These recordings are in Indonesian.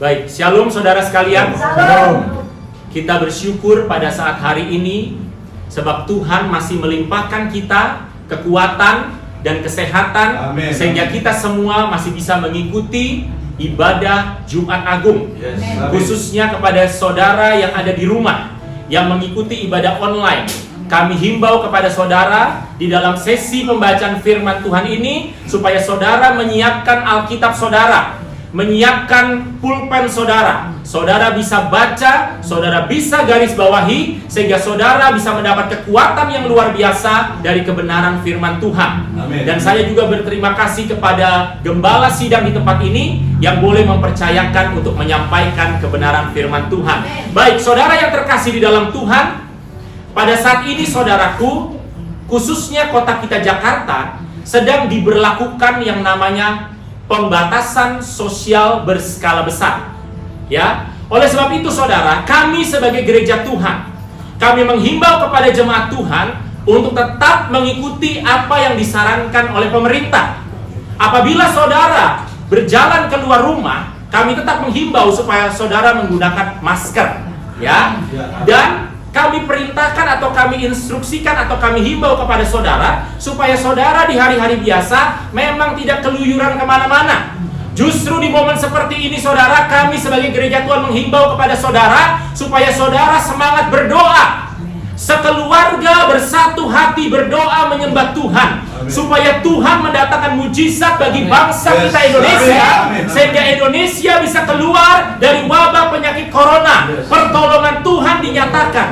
Baik, shalom saudara sekalian. Shalom. Kita bersyukur pada saat hari ini sebab Tuhan masih melimpahkan kita kekuatan dan kesehatan. Amin. Sehingga kita semua masih bisa mengikuti ibadah Jumat Agung. Yes. Khususnya kepada saudara yang ada di rumah yang mengikuti ibadah online. Kami himbau kepada saudara di dalam sesi pembacaan firman Tuhan ini supaya saudara menyiapkan Alkitab saudara, menyiapkan pulpen saudara. Saudara bisa baca, saudara bisa garis bawahi, sehingga saudara bisa mendapat kekuatan yang luar biasa dari kebenaran firman Tuhan. Amin. Dan saya juga berterima kasih kepada gembala sidang di tempat ini yang boleh mempercayakan untuk menyampaikan kebenaran firman Tuhan. Baik, saudara yang terkasih di dalam Tuhan, pada saat ini saudaraku, khususnya kota kita Jakarta, sedang diberlakukan yang namanya pembatasan sosial berskala besar. Ya, oleh sebab itu saudara, kami sebagai gereja Tuhan, kami menghimbau kepada jemaat Tuhan untuk tetap mengikuti apa yang disarankan oleh pemerintah. Apabila saudara berjalan keluar rumah, kami tetap menghimbau supaya saudara menggunakan masker, ya. Dan kami perintahkan atau kami instruksikan atau kami himbau kepada saudara supaya saudara di hari-hari biasa memang tidak keluyuran kemana-mana. Justru di momen seperti ini saudara, kami sebagai gereja Tuhan menghimbau kepada saudara supaya saudara semangat berdoa, sekeluarga bersatu hati berdoa menyembah Tuhan, supaya Tuhan mendatangkan mujizat bagi bangsa kita Indonesia, sehingga Indonesia bisa keluar dari wabah penyakit corona. Pertolongan Tuhan dinyatakan.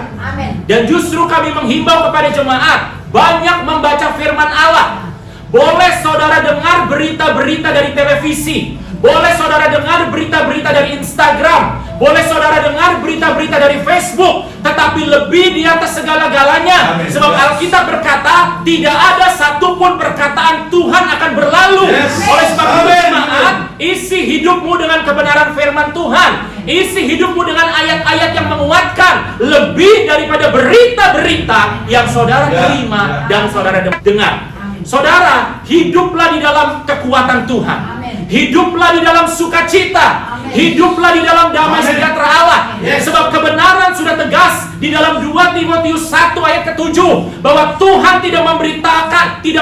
Dan justru kami menghimbau kepada jemaat banyak membaca firman Allah. Boleh saudara dengar berita-berita dari televisi, boleh saudara dengar berita-berita dari Instagram, boleh saudara dengar berita-berita dari Facebook, tetapi lebih di atas segala-galanya, sebab Alkitab berkata tidak ada satupun perkataan Tuhan akan berlalu. Oleh sebab itu jemaat, isi hidupmu dengan kebenaran firman Tuhan, isi hidupmu dengan ayat-ayat yang menguatkan, lebih daripada berita-berita yang saudara terima dan saudara dengar. Saudara, hiduplah di dalam kekuatan Tuhan. Hiduplah di dalam sukacita. Hiduplah di dalam damai sejahtera Allah. Sebab kebenaran sudah tegas di dalam 2 Timotius 1 ayat ke-7 bahwa Tuhan tidak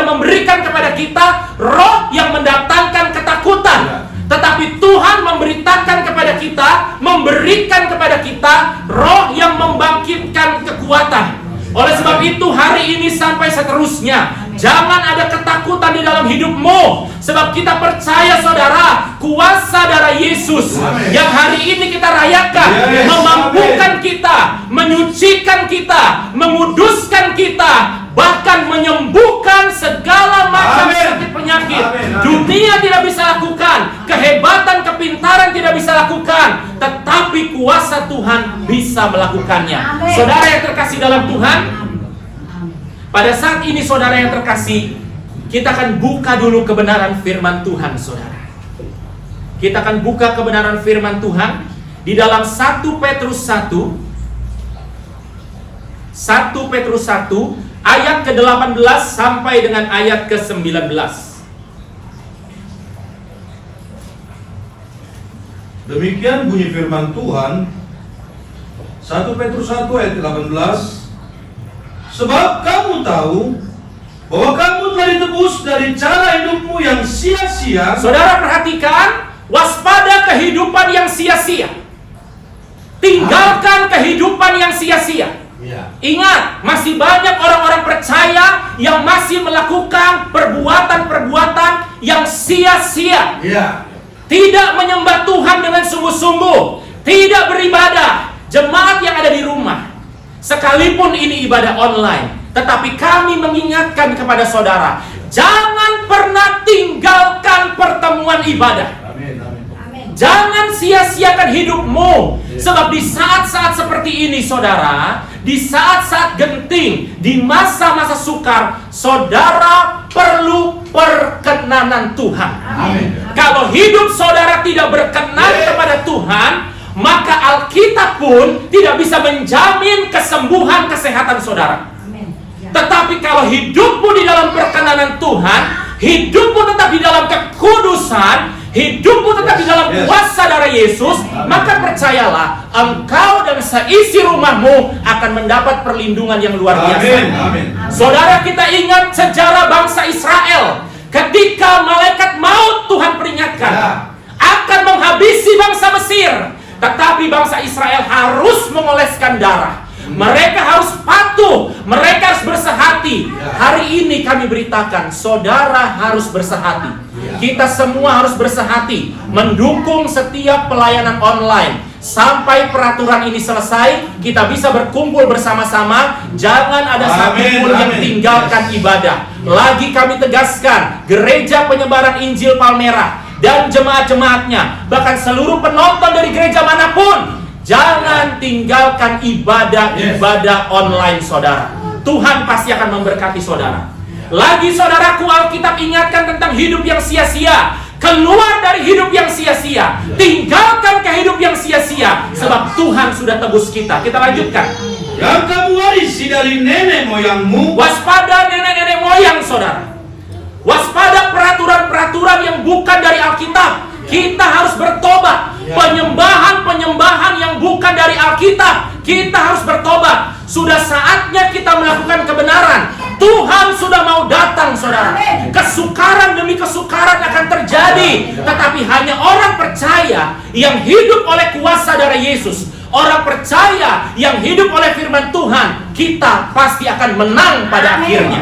memberikan kepada kita roh yang mendatangkan ketakutan, tetapi Tuhan memberikan kepada kita roh yang membangkitkan kekuatan. Oleh sebab itu hari ini sampai seterusnya, jangan ada ketakutan di dalam hidupmu, sebab kita percaya saudara, kuasa darah Yesus yang hari ini kita rayakan memampukan kita, menyucikan kita, menguduskan kita, bahkan menyembuhkan segala macam sakit penyakit. Dunia tidak bisa lakukan, kehebatan, kepintaran tidak bisa lakukan, tetapi kuasa Tuhan bisa melakukannya. Saudara yang terkasih dalam Tuhan, pada saat ini saudara yang terkasih, kita akan buka dulu kebenaran firman Tuhan saudara. Kita akan buka kebenaran firman Tuhan di dalam 1 Petrus 1 ayat ke-18 sampai dengan ayat ke-19. Demikian bunyi firman Tuhan, 1 Petrus 1 ayat 18. Sebab kamu tahu bahwa kamu telah ditebus dari cara hidupmu yang sia-sia. Saudara perhatikan, waspada kehidupan yang sia-sia. Tinggalkan kehidupan yang sia-sia. Ingat, masih banyak orang-orang percaya yang masih melakukan perbuatan-perbuatan yang sia-sia. Tidak menyembah Tuhan dengan sungguh-sungguh, tidak beribadah. Jemaat yang ada di rumah, sekalipun ini ibadah online, tetapi kami mengingatkan kepada saudara, jangan pernah tinggalkan pertemuan ibadah. Jangan sia-siakan hidupmu. Sebab di saat-saat seperti ini saudara, di saat-saat genting, di masa-masa sukar, saudara perlu perkenanan Tuhan. Kalau hidup saudara tidak berkenan kepada Tuhan, maka Alkitab pun tidak bisa menjamin kesembuhan kesehatan saudara. Tetapi kalau hidupmu di dalam perkenanan Tuhan, hidupmu tetap di dalam kekudusan, hidupmu tetap di dalam kuasa darah Yesus, maka percayalah, engkau dan seisi rumahmu akan mendapat perlindungan yang luar biasa. Saudara, kita ingat sejarah bangsa Israel. Ketika malaikat maut Tuhan peringatkan akan menghabisi bangsa Mesir, tetapi bangsa Israel harus mengoleskan darah. Mereka harus patuh, mereka harus bersehati. Hari ini kami beritakan, saudara harus bersehati. Kita semua harus bersehati, mendukung setiap pelayanan online. Sampai peraturan ini selesai, kita bisa berkumpul bersama-sama. Jangan ada satupun yang tinggalkan ibadah. Lagi kami tegaskan, Gereja Penyebaran Injil Palmerah dan jemaat-jemaatnya, bahkan seluruh penonton dari gereja manapun, jangan tinggalkan ibadah-ibadah online saudara. Tuhan pasti akan memberkati saudara. Lagi saudaraku, Alkitab ingatkan tentang hidup yang sia-sia. Keluar dari hidup yang sia-sia, tinggalkan ke hidup yang sia-sia, sebab Tuhan sudah tebus kita. Kita lanjutkan. Yang kamu warisi dari nenek moyangmu. Waspada nenek-nenek moyang saudara. Waspada peraturan-peraturan yang bukan dari Alkitab. Kita harus bertobat. Penyembahan-penyembahan yang bukan dari Alkitab, kita harus bertobat. Sudah saatnya kita melakukan kebenaran. Tuhan sudah mau datang saudara. Kesukaran demi kesukaran akan terjadi, tetapi hanya orang percaya yang hidup oleh kuasa darah Yesus, orang percaya yang hidup oleh firman Tuhan, kita pasti akan menang pada akhirnya.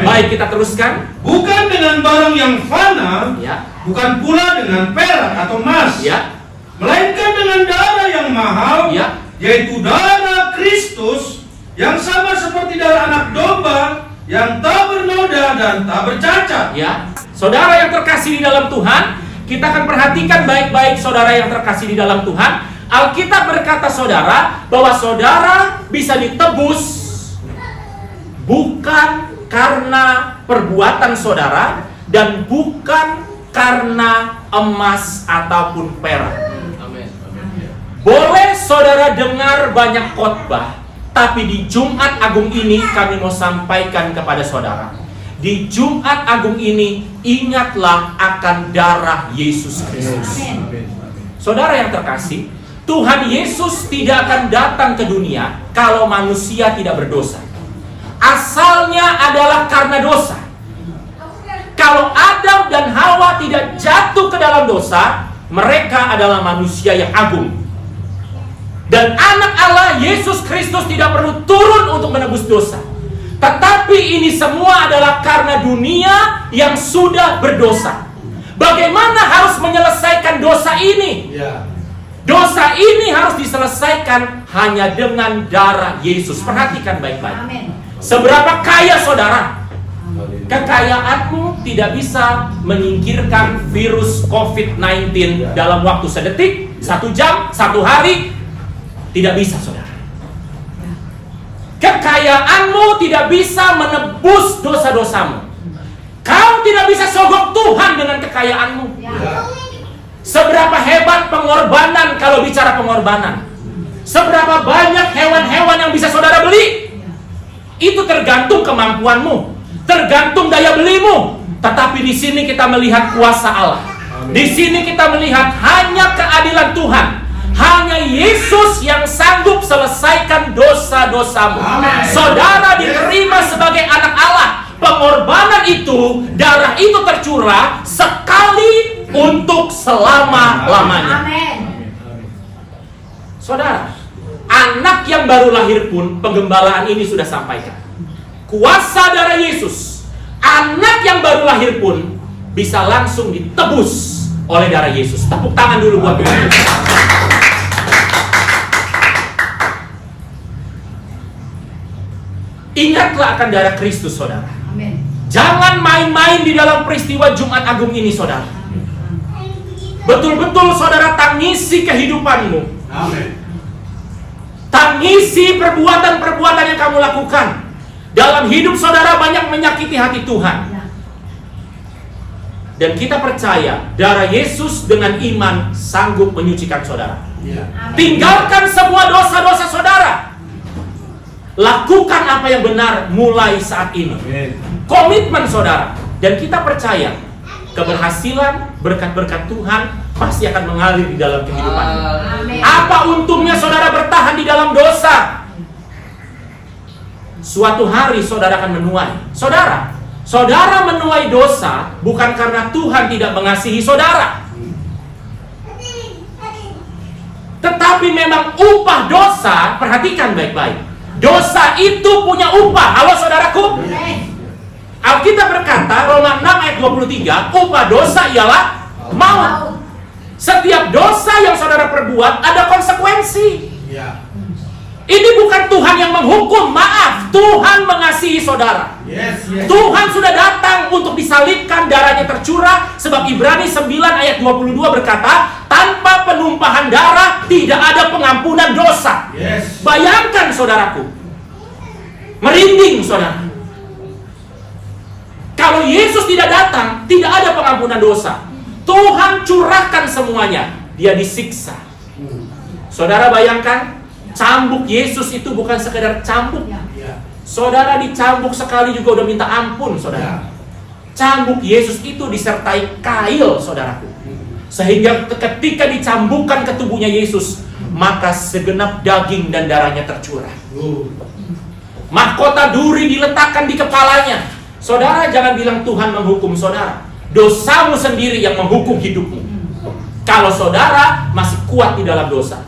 Baik, kita teruskan. Bukan dengan barang yang fana, bukan pula dengan perak atau emas, melainkan dengan darah yang mahal, yaitu darah Kristus, yang sama seperti darah anak domba, yang tak bernoda dan tak bercacat. Saudara yang terkasih di dalam Tuhan, kita akan perhatikan baik-baik saudara yang terkasih di dalam Tuhan. Alkitab berkata saudara, bahwa saudara bisa ditebus bukan karena perbuatan saudara, dan bukan karena emas ataupun perak. Boleh saudara dengar banyak khotbah, tapi di Jumat Agung ini kami mau sampaikan kepada saudara, di Jumat Agung ini ingatlah akan darah Yesus Kristus. Saudara yang terkasih, Tuhan Yesus tidak akan datang ke dunia kalau manusia tidak berdosa. Asalnya adalah karena dosa. Kalau Adam dan Hawa tidak jatuh ke dalam dosa, mereka adalah manusia yang agung. Dan anak Allah Yesus Kristus tidak perlu turun untuk menebus dosa. Tetapi ini semua adalah karena dunia yang sudah berdosa. Bagaimana harus menyelesaikan dosa ini? Dosa ini harus diselesaikan hanya dengan darah Yesus. Perhatikan baik-baik. Seberapa kaya saudara, kekayaanmu tidak bisa menyingkirkan virus COVID-19 dalam waktu sedetik, 1 jam, 1 hari. Tidak bisa saudara. Kekayaanmu tidak bisa menebus dosa-dosamu. Kau tidak bisa sogok Tuhan dengan kekayaanmu. Seberapa hebat pengorbanan, kalau bicara pengorbanan, seberapa banyak hewan-hewan yang bisa saudara beli, itu tergantung kemampuanmu, tergantung daya belimu. Tetapi di sini kita melihat kuasa Allah. Di sini kita melihat hanya keadilan Tuhan. Hanya Yesus yang sanggup selesaikan dosa-dosamu. Saudara diterima sebagai anak Allah. Pengorbanan itu, darah itu tercurah sekali untuk selama-lamanya. Saudara, anak yang baru lahir pun penggembalaan ini sudah sampaikan. Kuasa darah Yesus, anak yang baru lahir pun bisa langsung ditebus oleh darah Yesus. Tepuk tangan dulu buat Tuhan. Ingatlah akan darah Kristus saudara. Jangan main-main di dalam peristiwa Jumat Agung ini saudara. Betul-betul saudara tangisi kehidupanmu. Tangisi perbuatan-perbuatan yang kamu lakukan. Dalam hidup saudara banyak menyakiti hati Tuhan. Dan kita percaya darah Yesus dengan iman sanggup menyucikan saudara. Tinggalkan semua dosa-dosa saudara. Lakukan apa yang benar mulai saat ini. Komitmen saudara. Dan kita percaya keberhasilan berkat-berkat Tuhan pasti akan mengalir di dalam kehidupanmu. Amin. Apa untungnya saudara bertahan di dalam dosa? Suatu hari saudara akan menuai. Saudara menuai dosa bukan karena Tuhan tidak mengasihi saudara, tetapi memang upah dosa. Perhatikan baik-baik, dosa itu punya upah. Halo saudaraku, Alkitab berkata, Roma 6 ayat 23, upah dosa ialah maut. Setiap dosa yang saudara perbuat ada konsekuensi. Ini bukan Tuhan yang menghukum, maaf, Tuhan mengasihi saudara. Tuhan sudah datang untuk disalibkan, darahnya tercurah. Sebab Ibrani 9 ayat 22 berkata, tanpa penumpahan darah tidak ada pengampunan dosa. Bayangkan saudaraku, merinding saudara. Kalau Yesus tidak datang, tidak ada pengampunan dosa. Tuhan curahkan semuanya, dia disiksa. Saudara bayangkan, cambuk Yesus itu bukan sekedar cambuk. Saudara dicambuk sekali juga udah minta ampun, saudara. Cambuk Yesus itu disertai kail, saudaraku. Sehingga ketika dicambukkan ke tubuhnya Yesus, maka segenap daging dan darahnya tercurah. Mahkota duri diletakkan di kepalanya. Saudara jangan bilang Tuhan menghukum saudara. Dosamu sendiri yang menghukum hidupmu. Kalau saudara masih kuat di dalam dosa,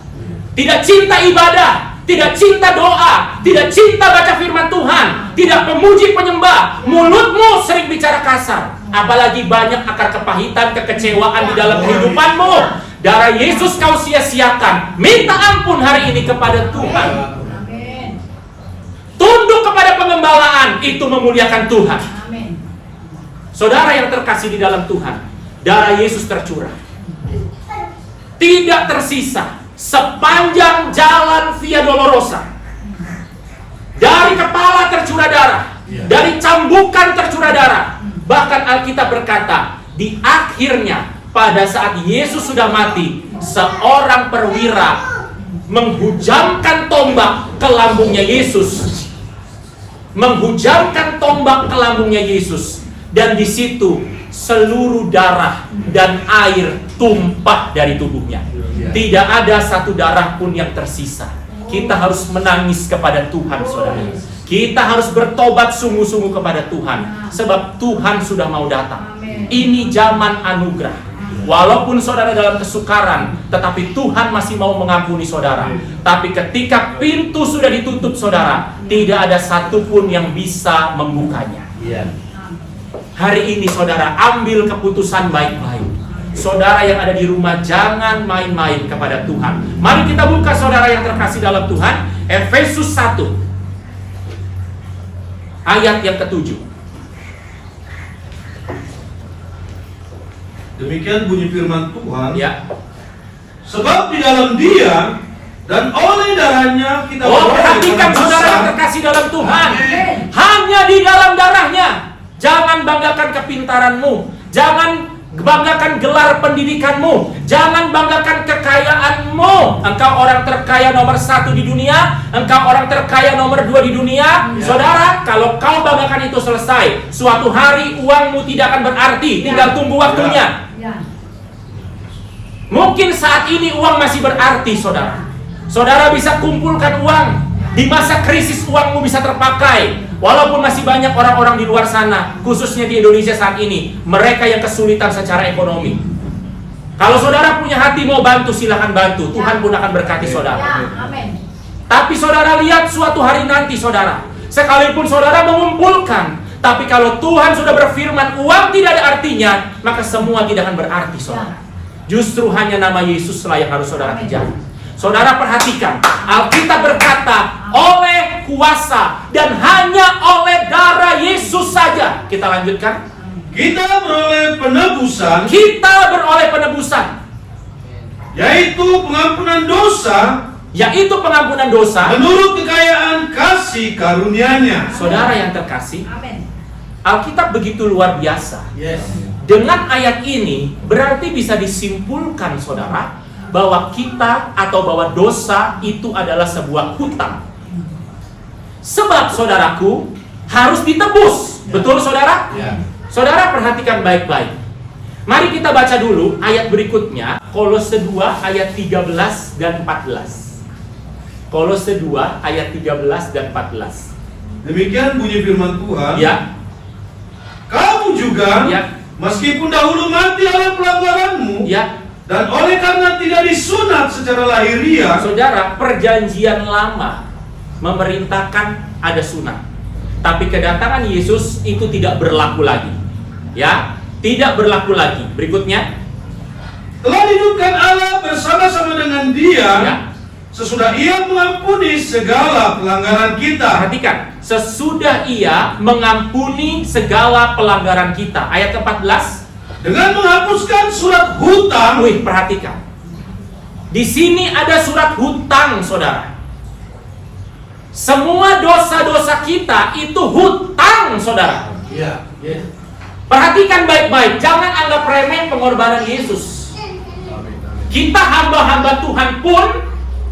tidak cinta ibadah, tidak cinta doa, tidak cinta baca firman Tuhan, tidak memuji penyembah, mulutmu sering bicara kasar, apalagi banyak akar kepahitan, kekecewaan di dalam kehidupanmu, darah Yesus kau sia-siakan. Minta ampun hari ini kepada Tuhan. Tunduk kepada pengembalaan, itu memuliakan Tuhan. Saudara yang terkasih di dalam Tuhan, darah Yesus tercurah, tidak tersisa sepanjang jalan Via Dolorosa. Dari kepala tercurah darah, dari cambukan tercurah darah. Bahkan Alkitab berkata, di akhirnya pada saat Yesus sudah mati, seorang perwira menghujamkan tombak ke lambungnya Yesus. Menghujamkan tombak ke lambungnya Yesus. Dan di situ seluruh darah dan air tumpah dari tubuhnya. Tidak ada satu darah pun yang tersisa. Kita harus menangis kepada Tuhan, saudara. Kita harus bertobat sungguh-sungguh kepada Tuhan, sebab Tuhan sudah mau datang. Ini zaman anugerah. Walaupun saudara dalam kesukaran, tetapi Tuhan masih mau mengampuni saudara. Tapi ketika pintu sudah ditutup saudara, tidak ada satupun yang bisa membukanya. Hari ini saudara ambil keputusan baik-baik. Saudara yang ada di rumah, jangan main-main kepada Tuhan. Mari kita buka saudara yang terkasih dalam Tuhan, Efesus 1 ayat yang ke-7. Demikian bunyi firman Tuhan. Ya. Sebab di dalam Dia dan oleh darahnya kita perhatikan saudara yang terkasih dalam Tuhan. Hanya di dalam darahnya. Jangan banggakan kepintaranmu, jangan banggakan gelar pendidikanmu, jangan banggakan kekayaanmu. Engkau orang terkaya nomor 1 di dunia, engkau orang terkaya nomor 2 di dunia. Saudara, kalau kau banggakan itu selesai, suatu hari uangmu tidak akan berarti, tinggal tunggu waktunya. Mungkin saat ini uang masih berarti, saudara. Saudara bisa kumpulkan uang. Di masa krisis uangmu bisa terpakai. Walaupun masih banyak orang-orang di luar sana, khususnya di Indonesia saat ini, mereka yang kesulitan secara ekonomi. Kalau saudara punya hati mau bantu, silahkan bantu. Tuhan pun akan berkati saudara. Tapi saudara lihat suatu hari nanti saudara, sekalipun saudara mengumpulkan, tapi kalau Tuhan sudah berfirman uang tidak ada artinya, maka semua tidak akan berarti saudara. Justru hanya nama Yesus lah yang harus saudara kejar. Saudara perhatikan, Alkitab berkata oleh kuasa dan hanya oleh darah Yesus saja. Kita lanjutkan. Kita beroleh penebusan. Kita beroleh penebusan, yaitu pengampunan dosa. Yaitu pengampunan dosa menurut kekayaan kasih karunia-Nya. Saudara yang terkasih, Alkitab begitu luar biasa. Yes. Dengan ayat ini berarti bisa disimpulkan saudara, bahwa kita atau bahwa dosa itu adalah sebuah hutang. Sebab saudaraku harus ditebus. Betul saudara? Saudara perhatikan baik-baik. Mari kita baca dulu ayat berikutnya, Kolose 2 ayat 13 dan 14. Kolose 2 ayat 13 dan 14. Demikian bunyi firman Tuhan. Ya. Kamu juga, Ya. meskipun dahulu mati oleh pelanggaranmu, Ya, dan oleh karena tidak disunat secara lahiriah, saudara, perjanjian lama memerintahkan ada sunat. Tapi kedatangan Yesus itu tidak berlaku lagi. Ya, tidak berlaku lagi. Berikutnya, telah dihidupkan Allah bersama-sama dengan Dia, ya, sesudah Ia mengampuni segala pelanggaran kita. perhatikan, sesudah Ia mengampuni segala pelanggaran kita. Ayat ke-14, Dengan menghapuskan surat hutang. wih, perhatikan. Di sini ada surat hutang, saudara. Semua dosa-dosa kita itu hutang, saudara. Ya, ya. Perhatikan baik-baik, jangan anggap remeh pengorbanan Yesus. Kita hamba-hamba Tuhan pun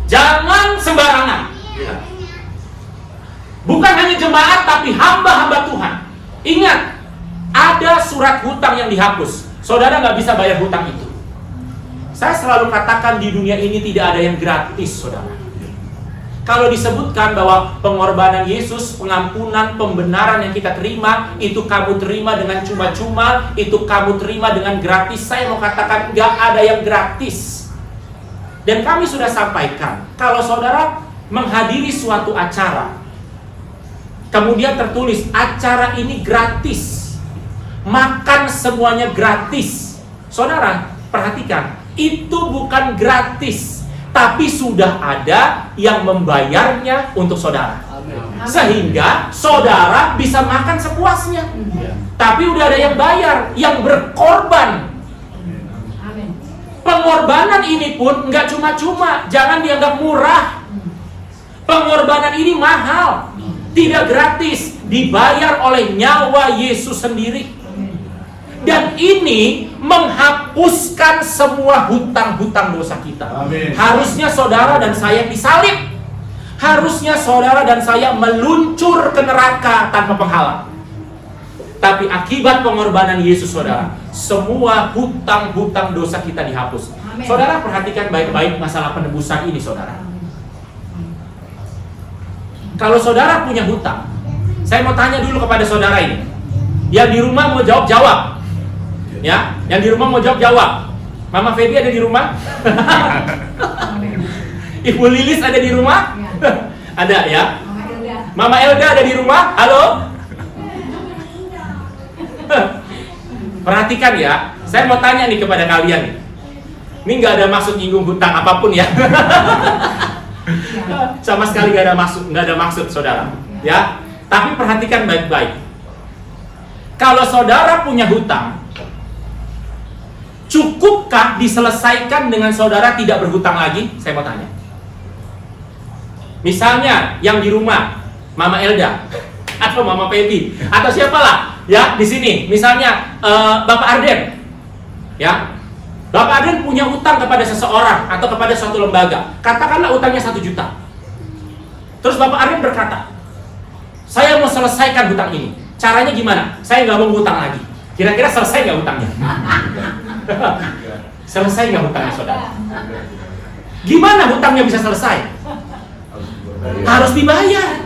jangan sembarangan. Ya. Bukan hanya jemaat, tapi hamba-hamba Tuhan. Ingat, ada surat hutang yang dihapus. Saudara nggak bisa bayar hutang itu. Saya selalu katakan di dunia ini tidak ada yang gratis, saudara. Kalau disebutkan bahwa pengorbanan Yesus, pengampunan, pembenaran yang kita terima, itu kamu terima dengan cuma-cuma, itu kamu terima dengan gratis. Saya mau katakan nggak ada yang gratis. Dan kami sudah sampaikan, kalau saudara menghadiri suatu acara, kemudian tertulis acara ini gratis, makan semuanya gratis. Saudara, perhatikan, itu bukan gratis, tapi sudah ada yang membayarnya untuk saudara. Sehingga saudara bisa makan sepuasnya. Tapi udah ada yang bayar, yang berkorban. Pengorbanan ini pun nggak cuma-cuma, jangan dianggap murah. Pengorbanan ini mahal, tidak gratis, dibayar oleh nyawa Yesus sendiri. Dan ini menghapuskan semua hutang-hutang dosa kita. Amin. Harusnya saudara dan saya disalib. Harusnya saudara dan saya meluncur ke neraka tanpa penghalang. Tapi akibat pengorbanan Yesus, saudara, semua hutang-hutang dosa kita dihapus. Amin. Saudara, perhatikan baik-baik masalah penebusan ini, saudara. Kalau saudara punya hutang, saya mau tanya dulu kepada saudara ini. Yang di rumah mau jawab-jawab. Ya, yang di rumah mau jawab-jawab. Mama Feby ada di rumah? Ibu Lilis ada di rumah? Ada ya? Mama Elga ada di rumah? Halo? Perhatikan ya, saya mau tanya nih kepada kalian nih. Ini nggak ada maksud nyinggung hutang apapun ya. Sama sekali nggak ada maksud saudara. Ya, tapi perhatikan baik-baik. Kalau saudara punya hutang, cukupkah diselesaikan dengan saudara tidak berhutang lagi? Saya mau tanya. Misalnya yang di rumah, Mama Elda atau Mama Feby atau siapalah ya di sini. Misalnya Bapak Arden, ya, Bapak Arden punya hutang kepada seseorang atau kepada suatu lembaga. Katakanlah hutangnya 1 juta. Terus Bapak Arden berkata, saya mau selesaikan hutang ini. Caranya gimana? Saya nggak mau hutang lagi. Kira-kira selesai nggak hutangnya? Selesai nggak hutangnya, saudara? Gimana hutangnya bisa selesai? Harus dibayar.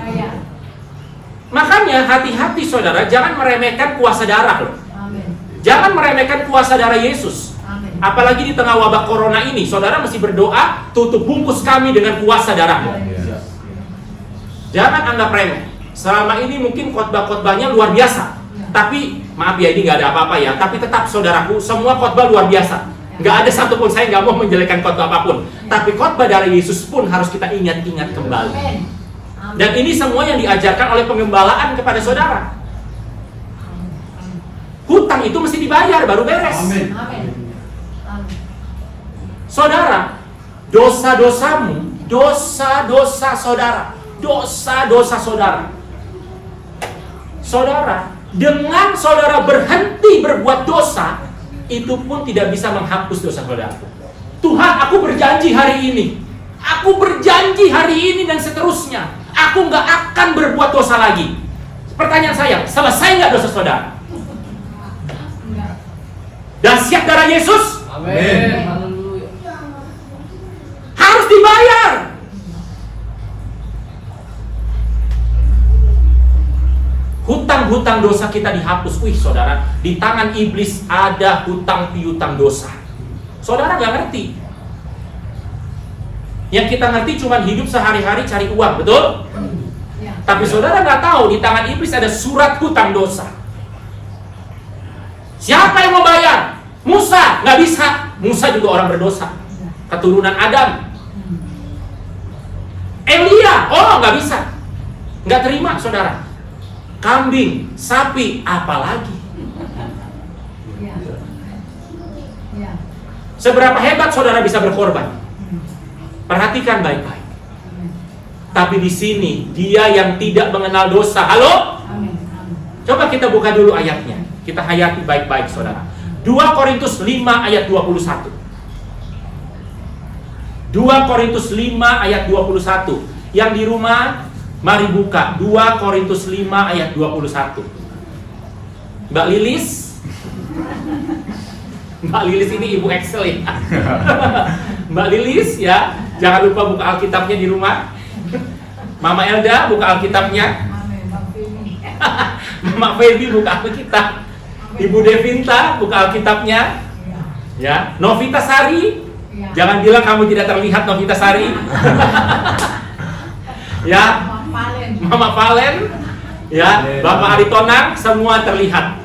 Makanya hati-hati saudara, jangan meremehkan kuasa darah loh. Jangan meremehkan kuasa darah Yesus. Apalagi di tengah wabah corona ini, saudara mesti berdoa, tutup bungkus kami dengan kuasa darahmu. Jangan anggap remeh. Selama ini mungkin khotbah-khotbahnya luar biasa. Tapi, maaf ya ini nggak ada apa-apa ya. Tapi tetap saudaraku, semua khotbah luar biasa. Nggak ada satupun, saya nggak mau menjelekkan khotbah apapun. Tapi khotbah dari Yesus pun harus kita ingat-ingat kembali. Dan ini semua yang diajarkan oleh penggembalaan kepada saudara. Hutang itu mesti dibayar baru beres. Amin. Saudara, dosa-dosamu, dosa-dosa saudara, dosa-dosa saudara. Saudara, dengan saudara berhenti berbuat dosa, itu pun tidak bisa menghapus dosa saudara. Tuhan, aku berjanji hari ini, aku berjanji hari ini dan seterusnya, aku nggak akan berbuat dosa lagi. Pertanyaan saya, selesai nggak dosa saudara? Dahsyat darah Yesus Amin. Haleluya. harus dibayar. Hutang-hutang dosa kita dihapus. Wih saudara, di tangan iblis ada hutang piutang dosa. Saudara nggak ngerti. Yang kita ngerti cuma hidup sehari-hari cari uang, betul? Ya. Tapi saudara nggak tahu di tangan iblis ada surat hutang dosa. Siapa yang mau bayar? Musa, nggak bisa. Musa juga orang berdosa, keturunan Adam. Elia, oh nggak bisa, nggak terima saudara. Kambing, sapi, apalagi. Ya. Ya. Seberapa hebat saudara bisa berkorban? Perhatikan baik-baik. Tapi di sini dia yang tidak mengenal dosa. Halo? Amin. Amin. Coba kita buka dulu ayatnya. Kita hayati baik-baik saudara. 2 Korintus 5 ayat 21. 2 Korintus 5 ayat 21. Yang di rumah, mari buka 2 Korintus 5 ayat 21. Mbak Lilis. Mbak Lilis ini ibu Excel ya. Mbak Lilis ya, jangan lupa buka Alkitabnya di rumah. Mama Elda buka Alkitabnya. Amin. Bang Femi. Mama Feby buka Alkitab. Ibu Devinta buka Alkitabnya. Ya, Novita Sari, Ya. jangan bilang kamu tidak terlihat Novita Sari. Ya, Bang Valen. Mama Valen, ya, Bapak Aritonang, semua terlihat.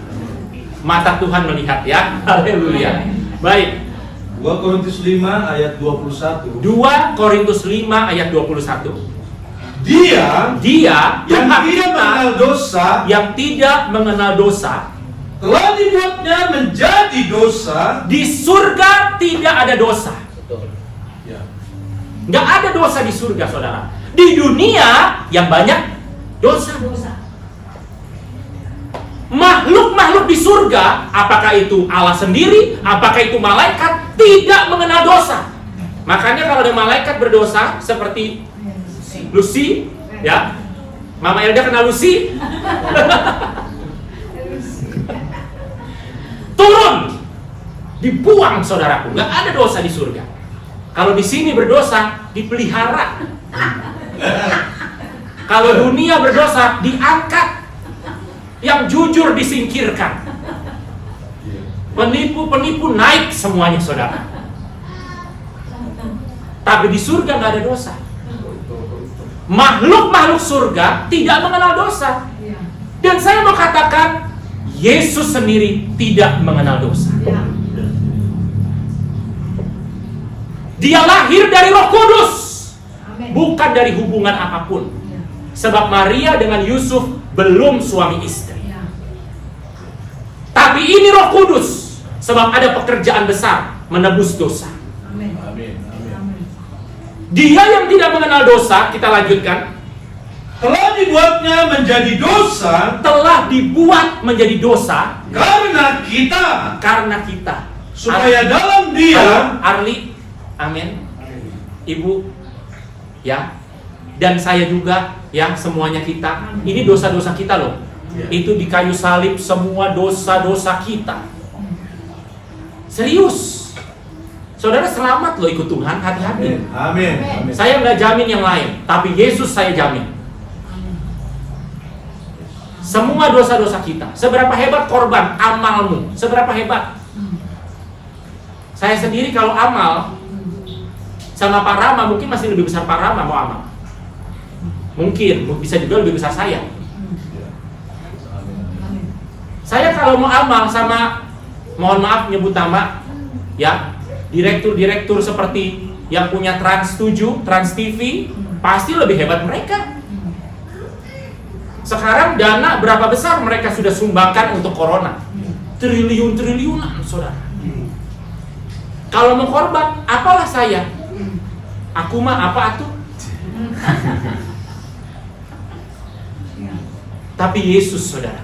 Mata Tuhan melihat ya. Haleluya. Baik. 2 Korintus 5 ayat 21. 2 Korintus 5 ayat 21. Dia Dia yang Tuhan tidak kita mengenal dosa yang tidak mengenal dosa, telah dibuatnya menjadi dosa. di surga tidak ada dosa. Ya. Nggak ada dosa di surga, saudara. Di dunia yang banyak dosa. Dosa. Makhluk-makhluk di surga, apakah itu Allah sendiri, apakah itu malaikat, tidak mengenal dosa. Makanya kalau ada malaikat berdosa seperti Lucy, ya, Mama Elda kenal Lucy, turun, dibuang saudaraku. Nggak ada dosa di surga. Kalau di sini berdosa, dipelihara. Kalau dunia berdosa, diangkat. Yang jujur disingkirkan. Penipu-penipu naik semuanya saudara. Tapi di surga nggak ada dosa. Makhluk-makhluk surga tidak mengenal dosa. Ya. Dan saya mau katakan, Yesus sendiri tidak mengenal dosa. Ya. Dia lahir dari Roh Kudus, Amin. bukan dari hubungan apapun. Ya. Sebab Maria dengan Yusuf belum suami istri. Ya. Tapi ini Roh Kudus, sebab ada pekerjaan besar menebus dosa. Amin. Amin. Amin. Amin. Dia yang tidak mengenal dosa, kita lanjutkan, Telah dibuatnya menjadi dosa telah dibuat menjadi dosa karena kita, karena kita. supaya dalam Halo, Dia. Arli, amin. Ibu, ya, dan saya juga, ya, semuanya kita. Ini dosa-dosa kita loh. Ya. Itu di kayu salib semua dosa-dosa kita. Serius. Saudara selamat loh ikut Tuhan, hati-hati. Amin. Amin. Saya nggak jamin yang lain, tapi Yesus saya jamin. Semua dosa-dosa kita. Seberapa hebat korban amalmu? Seberapa hebat? Saya sendiri kalau amal sama Pak Rama mungkin masih lebih besar Pak Rama mau amal. Mungkin bisa juga lebih besar saya. Amin. Saya kalau mau amal sama, mohon maaf nyebut nama, ya, direktur-direktur seperti yang punya Trans 7, Trans TV, pasti lebih hebat mereka. Sekarang dana berapa besar mereka sudah sumbangkan untuk corona? Triliun-triliunan, saudara. Kalau mau korban, apalah saya? Aku mah apa atuh? Ya. Tapi Yesus, saudara,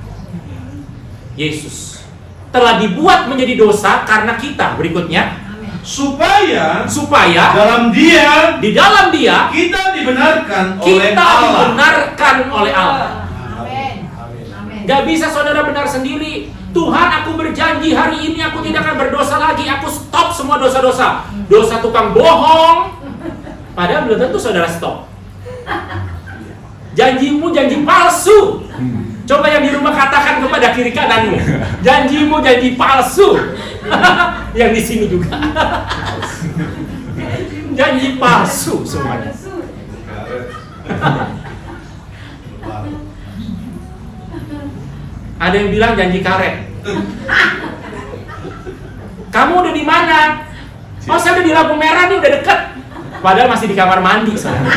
Yesus telah dibuat menjadi dosa karena kita. Berikutnya, Amin. Supaya supaya dalam Dia di dalam Dia kita dibenarkan oleh kita Allah. dibenarkan oleh Allah. Amin. Amin. Gak bisa saudara benar sendiri. Tuhan, aku berjanji hari ini aku tidak akan berdosa lagi. Aku stop semua dosa-dosa. Dosa tukang bohong. Padahal belum tentu saudara stop. Janjimu janji palsu. Coba yang di rumah katakan kepada kiri kananmu, janjimu janji palsu. Yang di sini juga. Janji palsu semuanya. Ada yang bilang janji karet. Kamu udah di mana? Oh, saya udah di lampu merah nih, udah deket. Padahal masih di kamar mandi, saudara.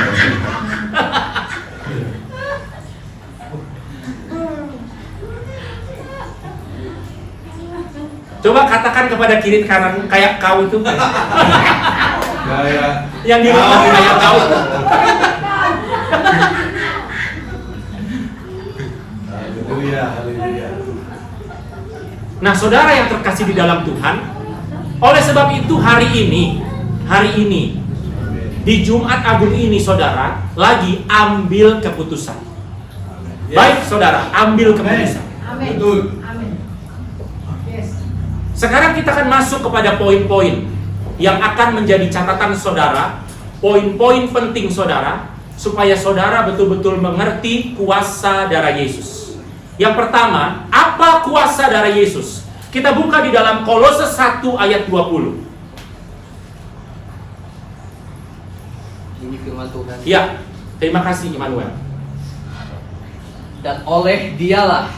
Coba katakan kepada kiri kanan kayak kau itu. Yang di rumah kayak kau. Nah, saudara yang terkasih di dalam Tuhan, oleh sebab itu hari ini di Jumat Agung ini, saudara lagi ambil keputusan. Baik, saudara, ambil keputusan. Amin. Betul. Amin. Yes. Sekarang kita akan masuk kepada poin-poin yang akan menjadi catatan saudara, poin-poin penting saudara, supaya saudara betul-betul mengerti kuasa darah Yesus. Yang pertama, apa kuasa darah Yesus? Kita buka di dalam Kolose 1 ayat 20. Ini firman Tuhan. Ya, terima kasih Immanuel. Dan oleh dialah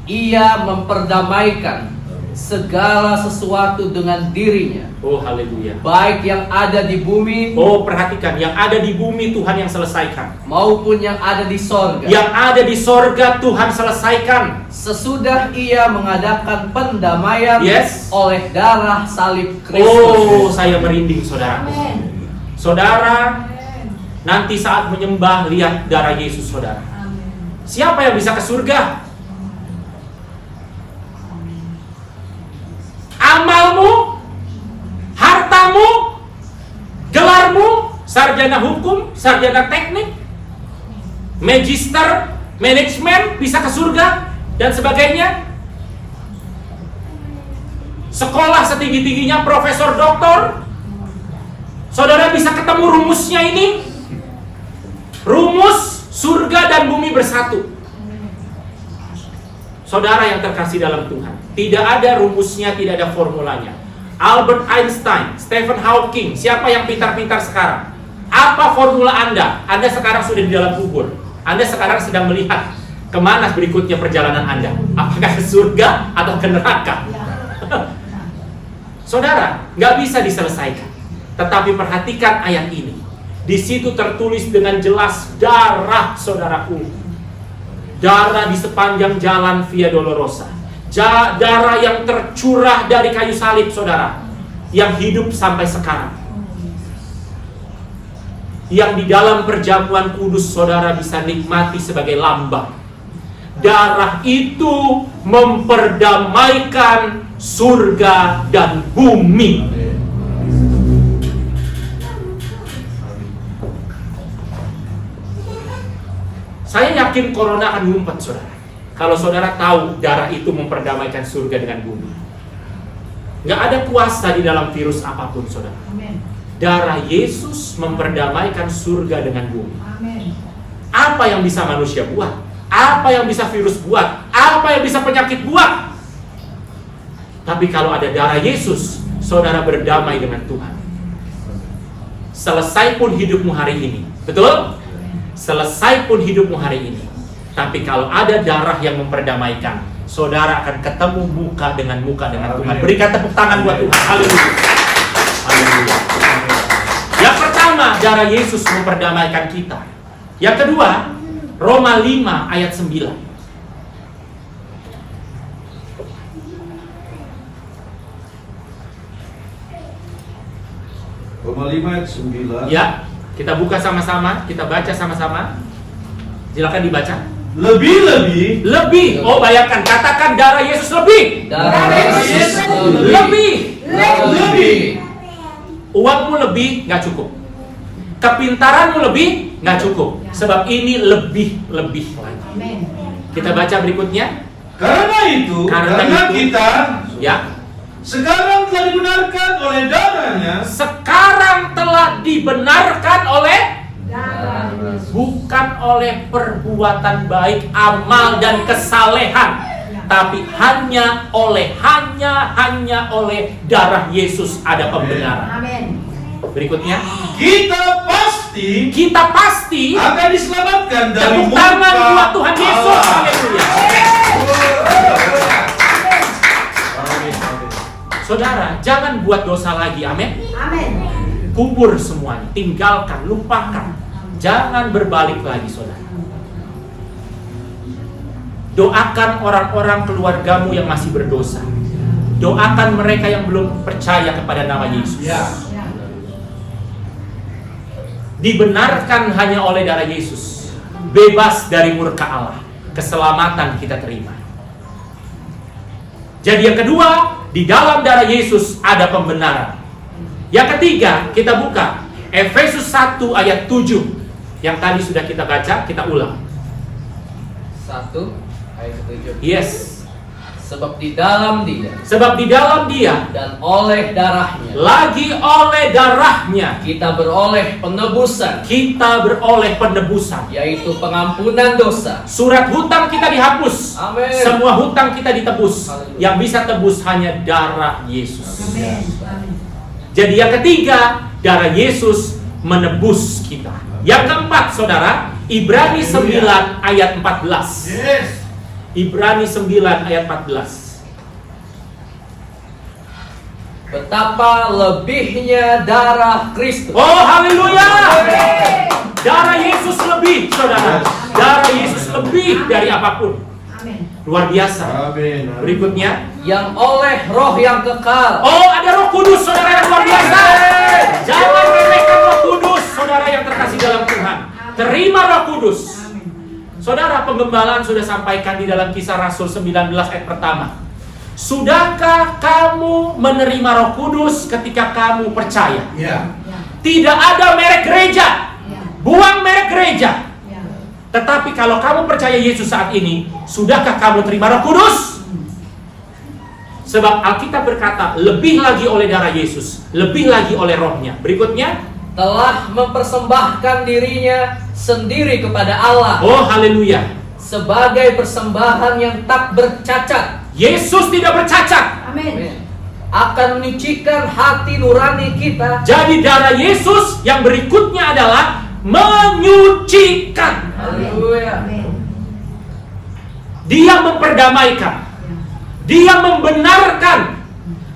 ia memperdamaikan segala sesuatu dengan dirinya, Oh, haleluya. baik yang ada di bumi Oh, perhatikan, yang ada di bumi Tuhan yang selesaikan. maupun yang ada di sorga. Yang ada di sorga Tuhan selesaikan. Sesudah ia mengadakan pendamaian Yes. oleh darah salib Kristus. Oh, saya merinding saudara. Amin. Saudara, Amin. nanti saat menyembah, lihat darah Yesus saudara. Amin. Siapa yang bisa ke surga? Amalmu, hartamu, gelarmu, sarjana hukum, sarjana teknik, magister, manajemen, bisa ke surga, dan sebagainya. Sekolah setinggi-tingginya, profesor, doktor. Saudara bisa ketemu rumusnya ini. Rumus surga dan bumi bersatu. Saudara yang terkasih dalam Tuhan, tidak ada rumusnya, tidak ada formulanya. Albert Einstein, Stephen Hawking, siapa yang pintar-pintar sekarang? Apa formula Anda? Anda sekarang sudah di dalam kubur. Anda sekarang sedang melihat kemana berikutnya perjalanan Anda. Apakah ke surga atau ke neraka? Saudara, nggak bisa diselesaikan. Tetapi perhatikan ayat ini. Di situ tertulis dengan jelas darah saudaraku. Darah di sepanjang jalan Via Dolorosa. Darah yang tercurah dari kayu salib, saudara, yang hidup sampai sekarang. Yang di dalam perjamuan kudus saudara bisa nikmati sebagai lambang. Darah itu memperdamaikan surga dan bumi. Saya yakin corona akan ngumpet, saudara. Kalau saudara tahu darah itu memperdamaikan surga dengan bumi. Nggak ada kuasa di dalam virus apapun, saudara. Amin. Darah Yesus memperdamaikan surga dengan bumi. Amin. Apa yang bisa manusia buat? Apa yang bisa virus buat? Apa yang bisa penyakit buat? Tapi kalau ada darah Yesus, saudara berdamai dengan Tuhan. Selesai pun hidupmu hari ini. Betul? Selesai pun hidupmu hari ini. Tapi kalau ada darah yang memperdamaikan, saudara akan ketemu muka dengan Tuhan. Berikan tepuk tangan buat Tuhan. Haleluya. Haleluya. Yang pertama, darah Yesus memperdamaikan kita. Yang kedua, Roma 5 ayat 9. Roma 5 ayat 9. Ya, kita buka sama-sama, kita baca sama-sama. Silakan dibaca. Lebih-lebih Lebih. Oh, bayangkan, katakan darah Yesus lebih. Darah Yesus Lebih. lebih. Uangmu lebih nggak cukup. Kepintaranmu lebih nggak cukup. Sebab ini lebih lagi. Amin. Kita baca berikutnya. Karena itu kita ya, sekarang telah dibenarkan oleh darahnya. sekarang telah dibenarkan oleh Darah Yesus. bukan oleh perbuatan baik, amal dan kesalehan, tapi hanya oleh darah Yesus ada pembenaran. Amin. Berikutnya, Kita pasti akan diselamatkan dari tepuk murka tangan buat Tuhan Yesus. Allah. Haleluya. Saudara, jangan buat dosa lagi. Amin. Amin. Kubur semuanya, tinggalkan, lupakan. Jangan berbalik lagi, saudara. Doakan orang-orang keluargamu yang masih berdosa. Doakan mereka yang belum percaya kepada nama Yesus. Ya. Ya. Dibenarkan hanya oleh darah Yesus. Bebas dari murka Allah. Keselamatan kita terima. Jadi yang kedua, di dalam darah Yesus ada pembenaran. Yang ketiga, kita buka Efesus 1 ayat 7. Yang tadi sudah kita baca, kita ulang. 1 ayat 7. Yes. Sebab di dalam Dia Sebab di dalam Dia, dan oleh darahnya lagi oleh darahnya, kita beroleh penebusan, kita beroleh penebusan. yaitu pengampunan dosa. Surat hutang kita dihapus. Amin. Semua hutang kita ditebus. Haleluya. Yang bisa tebus hanya darah Yesus. Amin. Amin. Jadi yang ketiga, darah Yesus menebus kita. Yang keempat, saudara, Ibrani 9 ayat 14. Yes. Ibrani 9 ayat 14. Betapa lebihnya darah Kristus. Oh, haleluya! Darah Yesus lebih, saudara. Darah Yesus lebih dari apapun. Amin. Luar biasa. Amin. Berikutnya, Yang oleh roh yang kekal. oh, ada Roh Kudus, saudara, yang luar biasa. Jangan remehkan Roh Kudus, saudara yang terkasih dalam Tuhan. Terima Roh Kudus. Saudara, penggembalaan sudah sampaikan di dalam Kisah Rasul 19 ayat pertama. Sudahkah kamu menerima Roh Kudus ketika kamu percaya? Ya. Ya. Tidak ada merek gereja. Ya. Buang merek gereja. Ya. Tetapi kalau kamu percaya Yesus saat ini, sudahkah kamu terima Roh Kudus? Sebab Alkitab berkata, lebih lagi oleh darah Yesus, lebih lagi oleh rohnya. Berikutnya, Telah mempersembahkan dirinya sendiri kepada Allah oh haleluya. sebagai persembahan yang tak bercacat. Yesus tidak bercacat. Amin. Akan menyucikan hati nurani kita. Jadi darah Yesus yang berikutnya adalah menyucikan. Haleluya. Amin. Dia memperdamaikan. Dia membenarkan.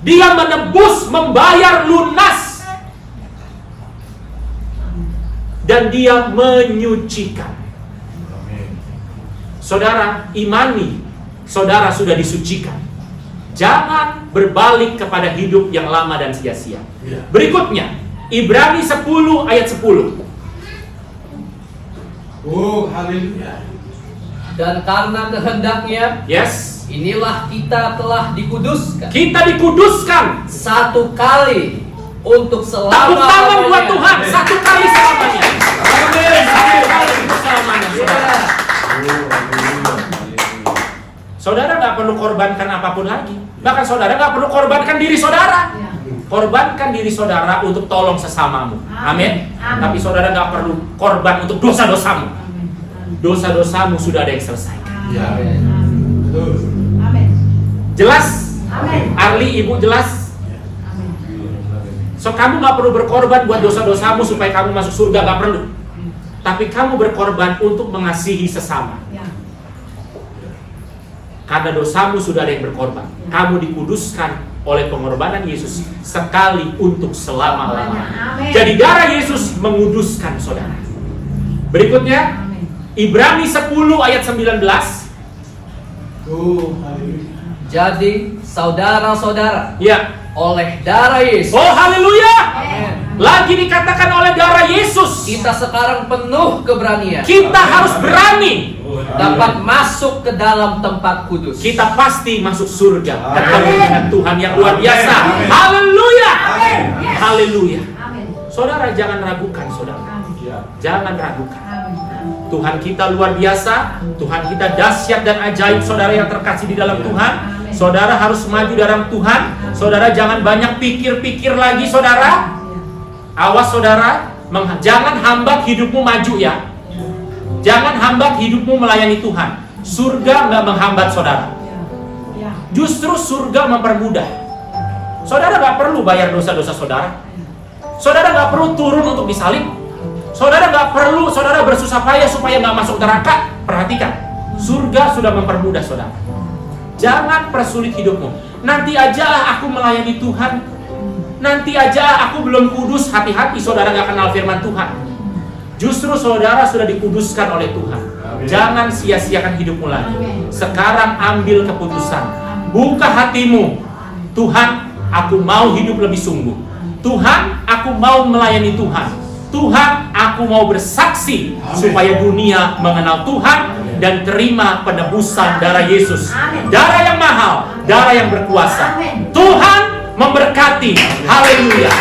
Dia menebus, membayar lunas. Dan dia menyucikan. Saudara, imani, saudara sudah disucikan. Jangan berbalik kepada hidup yang lama dan sia-sia. Ya. Berikutnya, Ibrani 10 ayat 10. Oh, haleluya. Dan karena kehendaknya, Yes, inilah kita telah dikuduskan kita dikuduskan. satu kali untuk Tepuk tangan buat selama-lamanya. Tuhan, satu kali selamanya. Amin. Satu kali untuk selamanya, saudara. Saudara nggak perlu korbankan apapun lagi. Bahkan saudara nggak perlu korbankan diri saudara. Ya. Korbankan diri saudara untuk tolong sesamamu. Amin. Amin. Tapi saudara nggak perlu korban untuk dosa-dosamu. Amin. Dosa-dosamu sudah ada yang selesai. Ya. Amin. Betul. Amin. Jelas? Amin. Arli, ibu jelas? Amin. So kamu nggak perlu berkorban buat dosa-dosamu supaya kamu masuk surga, nggak perlu. Tapi kamu berkorban untuk mengasihi sesama. Ya. Karena dosamu sudah ada yang berkorban. Kamu dikuduskan oleh pengorbanan Yesus sekali untuk selama-lamanya. Amin. Jadi darah Yesus menguduskan saudara. Berikutnya, Amin. Ibrani 10 ayat 19. Oh, haleluya. Jadi saudara-saudara, Ya. oleh darah Yesus Oh haleluya. Amin. Lagi dikatakan oleh darah Yesus. kita sekarang penuh keberanian Kita harus berani. dapat masuk ke dalam tempat kudus. Kita pasti masuk surga ketemu Amin. dengan Tuhan yang luar biasa. Amin. Haleluya. Amin. Yes. Haleluya. Amin. Saudara jangan ragukan saudara. Amin. Ya. Jangan ragukan. Amin. Amin. Tuhan kita luar biasa, Tuhan kita dahsyat dan ajaib. Saudara yang terkasih di dalam Tuhan, saudara harus maju dalam Tuhan. Saudara jangan banyak pikir-pikir lagi, saudara. Awas saudara, jangan hambat hidupmu maju ya. Jangan hambat hidupmu melayani Tuhan. Surga nggak menghambat saudara. Justru surga mempermudah. Saudara nggak perlu bayar dosa-dosa saudara. Saudara nggak perlu turun untuk disalib. Saudara nggak perlu saudara bersusah payah supaya nggak masuk neraka. Perhatikan, surga sudah mempermudah saudara. Jangan persulit hidupmu. Nanti aja aku melayani Tuhan. Nanti aja aku belum kudus. Hati-hati saudara nggak kenal firman Tuhan. Justru saudara sudah dikuduskan oleh Tuhan. Jangan sia-siakan hidupmu lagi. Sekarang ambil keputusan. Buka hatimu. Tuhan, aku mau hidup lebih sungguh. Tuhan, aku mau melayani Tuhan. Tuhan, aku mau bersaksi supaya dunia mengenal Tuhan dan terima penebusan darah Yesus. Darah yang mahal, darah yang berkuasa. Tuhan memberkati. Haleluya.